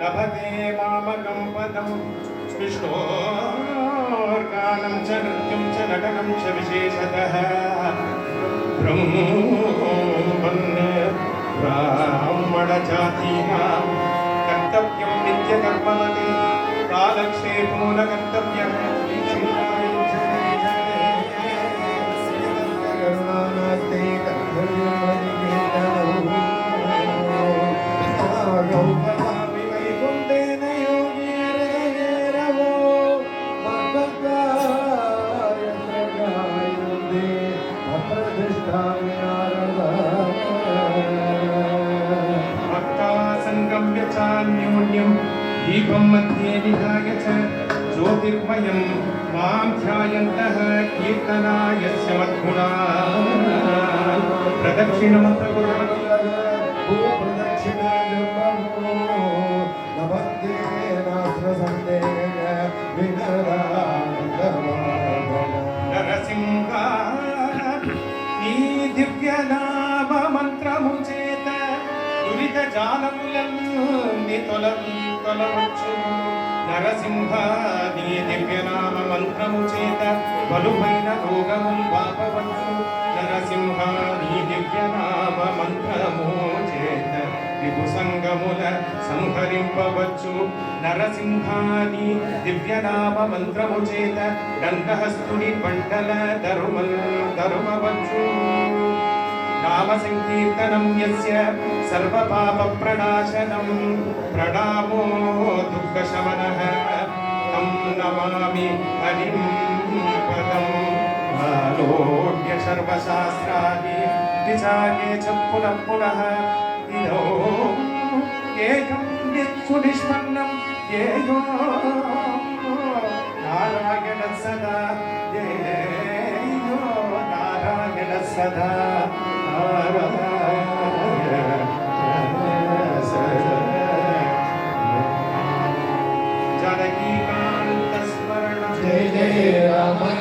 लभते मामकं पदं विष्णोर्गानं च नृत्यं च नटनं च विशेषतः ब्राह्मणजातीनां कर्तव्यं नित्यकर्मवते कालक्षेपो न कर्तव्यः न्योन्यं दीपं मध्ये निधाय च ज्योतिर्मयं मां ध्यायन्तः कीर्तनाय च मद्गुणा प्रदक्षिणमत्र నరసింహ నీ దివ్య నామ మంత్రము చేత దురిత జాలములన్నీ తొలవచ్చు నరసింహ నీ దివ్యనామ మంత్రము చేత బలుపైన రోగములు బాపవచ్చు నరసింహ నీ దివ్యనామ మంత్రము చేత విభు సంగముల సంహరింపవచ్చు నరసింహ నీ దివ్యనామ మంత్రము చేత దండహస్తుడి బండల ధరుమవచ్చు నామ సంకీర్తనం యస్య సర్వపాప ప్రణాశనం ప్రణామో దుఃఖశమనః తం నమామి హరిం పదం ఆలోక్య సర్వశాస్త్రాన్ని విచార్యే చ పునః పునః ఇదో ఏకం సునిష్పన్నం యేయో నారాయణ సదా యేయో నారాయణ సదా जय जय राम